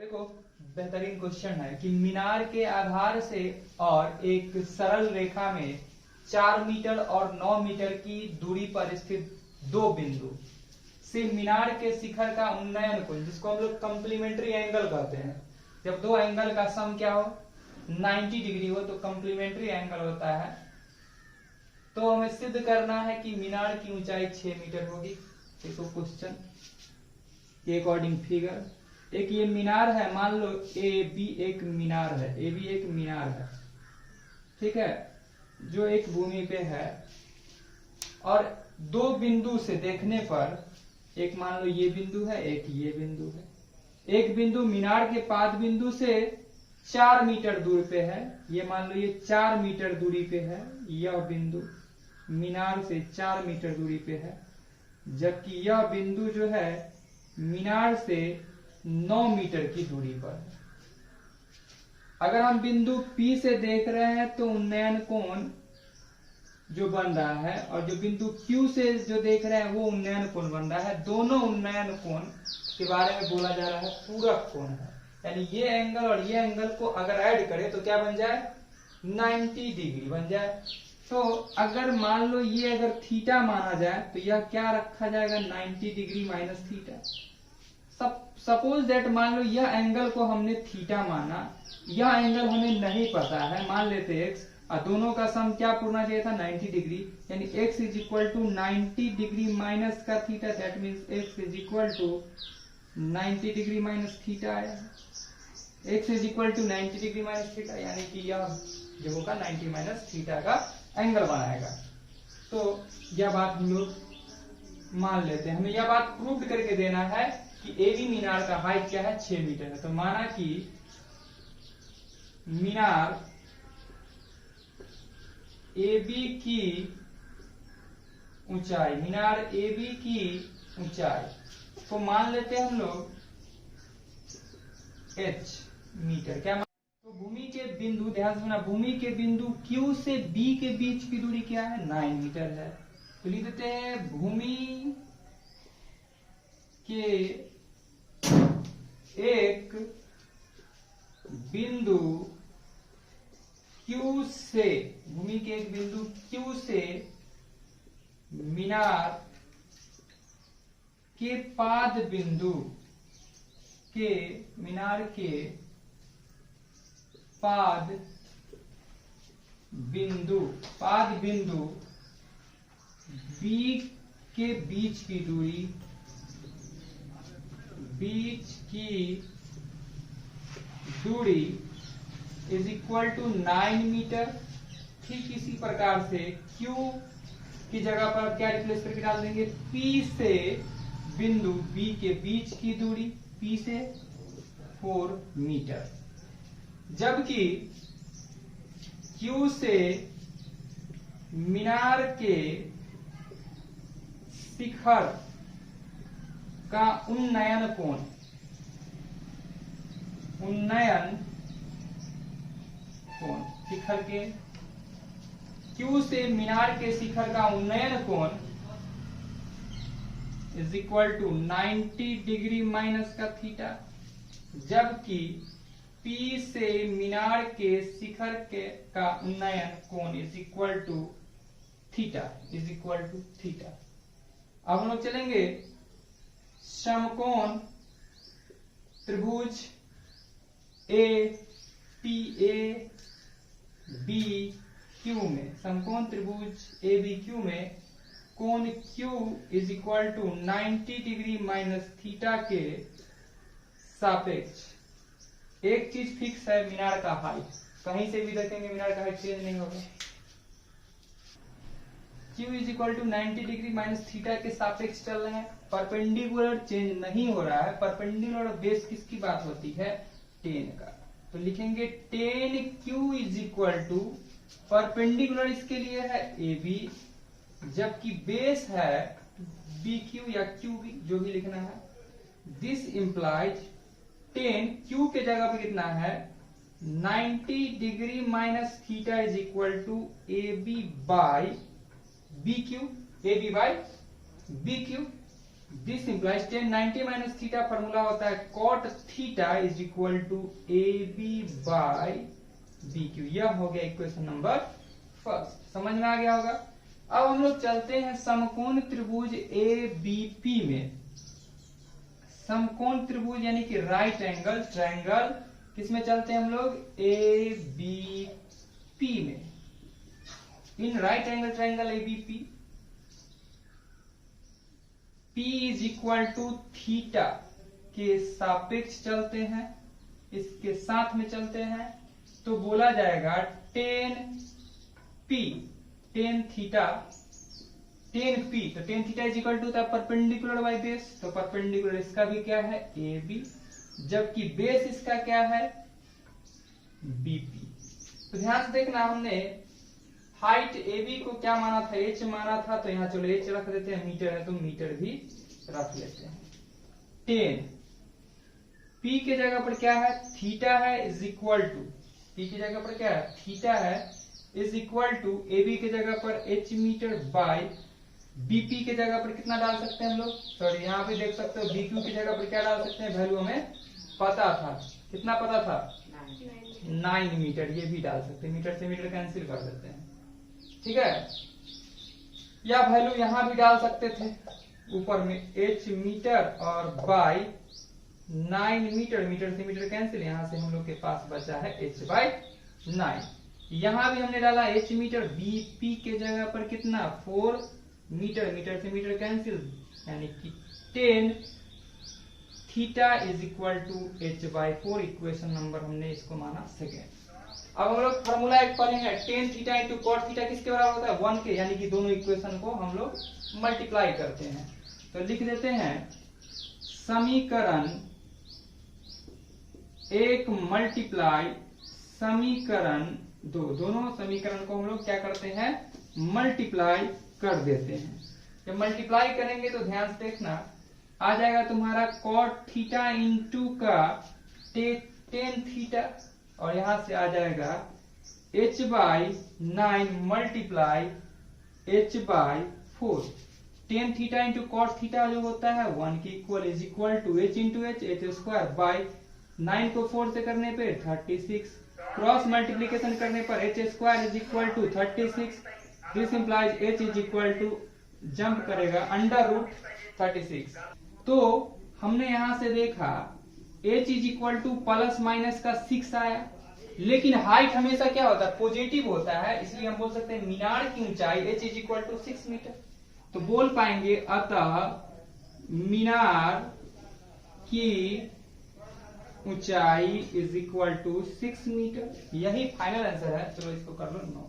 देखो बेहतरीन क्वेश्चन है कि मीनार के आधार से और एक सरल रेखा में 4 मीटर और 9 मीटर की दूरी पर स्थित दो बिंदु से मीनार के शिखर का उन्नयन कोण, जिसको हम लोग कॉम्प्लीमेंट्री एंगल कहते हैं। जब दो एंगल का सम क्या हो 90 डिग्री हो तो कॉम्प्लीमेंट्री एंगल होता है। तो हमें सिद्ध करना है कि मीनार की ऊंचाई 6 मीटर होगी। देखो क्वेश्चन के अकॉर्डिंग फिगर, एक ये मीनार है, मान लो ए बी एक मीनार है, ए बी एक मीनार है, ठीक है, जो एक भूमि पे है। और दो बिंदु से देखने पर, एक मान लो ये बिंदु है, एक ये बिंदु है। एक बिंदु मीनार के पाद बिंदु से 4 मीटर दूर पे है, ये मान लो ये 4 मीटर दूरी पे है, यह बिंदु मीनार से 4 मीटर दूरी पे है, जबकि यह बिंदु जो है मीनार से 9 मीटर की दूरी पर है। अगर हम बिंदु P से देख रहे हैं तो उन्नयन कोण जो बन रहा है, और जो बिंदु Q से जो देख रहे हैं वो उन्नयन कोण बन रहा है। दोनों उन्नयन कोण के बारे में बोला जा रहा है पूरक कोण है, यानी ये एंगल और ये एंगल को अगर ऐड करें तो क्या बन जाए 90 डिग्री बन जाए। तो अगर मान लो ये अगर थीटा माना जाए तो यह क्या रखा जाएगा 90 degree minus theta. Suppose that मान लो यह एंगल को हमने थीटा माना, यह एंगल हमें नहीं पता है, मान लेते एक्स, और दोनों का सम क्या पूर्णा चाहिए था 90 डिग्री, यानी x is equal to 90 degree minus का theta, that means x is equal to 90 degree minus theta आया। x is equal to 90 degree minus theta, यानी कि यह जो होगा 90 माइनस थीटा का एंगल बनाएगा। तो यह बात हम लोग मान लेते हैं। हमें यह बात प्रूव करके देना है कि एबी मीनार का हाइट क्या है 6 मीटर है। तो माना कि मीनार एबी की ऊंचाई, मीनार एबी की ऊंचाई को मान लेते हैं हम लोग h मीटर। क्या तो भूमि के बिंदु, ध्यान से सुना, भूमि के बिंदु Q से B के बीच की दूरी क्या है 9 मीटर है। तो लिख देते हैं भूमि के एक बिंदु Q से, भूमि के एक बिंदु Q से मीनार के पाद बिंदु के, मीनार के पाद बिंदु B के बीच की दूरी, इज इक्वल टू 9 मीटर। ठीक इसी प्रकार से Q की जगह पर क्या रिप्लेस करके डाल देंगे, P से बिंदु B के बीच की दूरी, P से 4 मीटर, जबकि Q से मीनार के शिखर का उन्नयन कोण, शिखर के Q से मीनार के शिखर का उन्नयन कोण is equal to 90 degree minus का थीटा, जबकि P से मीनार के शिखर के का उन्नयन कोण इज इक्वल टू थीटा, अब हम लोग चलेंगे समकोण त्रिभुज A P A B Q में, समकोण त्रिभुज ए बी क्यू में कोण Q is equal to 90 degree minus theta के सापेक्ष एक चीज फिक्स है, मीनार का हाइट। कहीं से भी देखेंगे मीनार का हाइट चेंज नहीं होगा। Q is equal to 90 degree minus theta के सापेक्ष चल रहे हैं, परपेंडिकुलर चेंज नहीं हो रहा है। परपेंडिकुलर बेस किसकी बात होती है 10 का, तो लिखेंगे 10Q is equal to, perpendicular इसके लिए है AB, जबकि बेस है BQ या QB, जो भी लिखना है। दिस इंप्लाइज 10 Q के जगह पे कितना है 90 degree minus theta is equal to AB by BQ, AB by BQ। This implies tan 90 minus theta formula होता है cot theta is equal to A B by B Q. यह हो गया इक्वेशन नंबर फर्स्ट, समझ में आ गया होगा। अब हम लोग चलते हैं समकोण त्रिभुज ए बी पी में। समकोण त्रिभुज यानी कि राइट एंगल ट्रायंगल किसमें चलते हैं हम लोग, ए बी पी में। In right angle triangle A B P, P is equal to theta के सापेक्ष चलते हैं, इसके साथ में चलते हैं, तो बोला जाएगा tan P, tan theta, tan P, तो tan theta is equal to था परपेंडिकुलर बाय बेस, तो परपेंडिकुलर इसका भी क्या है ए बी, जबकि बेस इसका क्या है बीपी। तो ध्यान से देखना, हमने हाइट ए बी को क्या माना था, एच माना था, तो यहाँ चलो एच रख देते हैं, मीटर है तो मीटर भी रख लेते हैं। टेन पी के जगह पर क्या है थीटा है इज इक्वल टू, पी की जगह पर क्या है थीटा है is equal to A B के जगह पर एच मीटर बाय बीपी के जगह पर कितना डाल सकते हैं हम लोग, सॉरी यहाँ पे देख सकते हो बीक्यू की जगह पर क्या डाल सकते हैं, वैल्यू हमें पता था, कितना पता था 9 मीटर, ये भी डाल सकते हैं, मीटर से मीटर कैंसिल कर देते हैं, ठीक है। या वैल्यू यहां भी डाल सकते थे ऊपर में h मीटर और बाय 9 मीटर, मीटर से मीटर कैंसिल, यहां से हम लोग के पास बचा है h बाय 9। यहां भी हमने डाला h मीटर, bp के जगह पर कितना 4 मीटर, मीटर से मीटर कैंसिल, यानी कि 10 theta is equal to h by 4। Equation number हमने इसको माना सेकेंड। अब हम लोग फॉर्मूला एक पढ़ेंगे, tan theta into cot theta किसके बराबर होता है 1 के, यानी कि दोनों इक्वेशन को हम लोग मल्टीप्लाई करते हैं, तो लिख देते हैं समीकरण एक मल्टीप्लाई समीकरण दो, दोनों समीकरण को हम लोग क्या करते हैं मल्टीप्लाई कर देते हैं। जब मल्टीप्लाई करेंगे तो ध्यान से देखना, आ जाएगा तुम्हारा कॉट थीटा इंटू का टेन थीटा, और यहां से आ जाएगा h by 9 multiply h by 4। Tan theta into cot theta जो होता है 1 के equal is equal to h into H square by 9 को 4 से करने पे 36, क्रॉस मल्टीप्लीकेशन करने पर h square is equal to 36, this implies h is equal to jump करेगा अंडर रूट 36। तो हमने यहां से देखा h is equal to plus minus का 6 आया, लेकिन हाइट हमेशा क्या होता है पॉजिटिव होता है, इसलिए हम बोल सकते हैं मीनार की ऊंचाई h is equal to 6 meter. तो बोल पाएंगे अतः मीनार की ऊंचाई इज इक्वल टू 6 मीटर। यही फाइनल आंसर है। चलो इसको कर लो 9।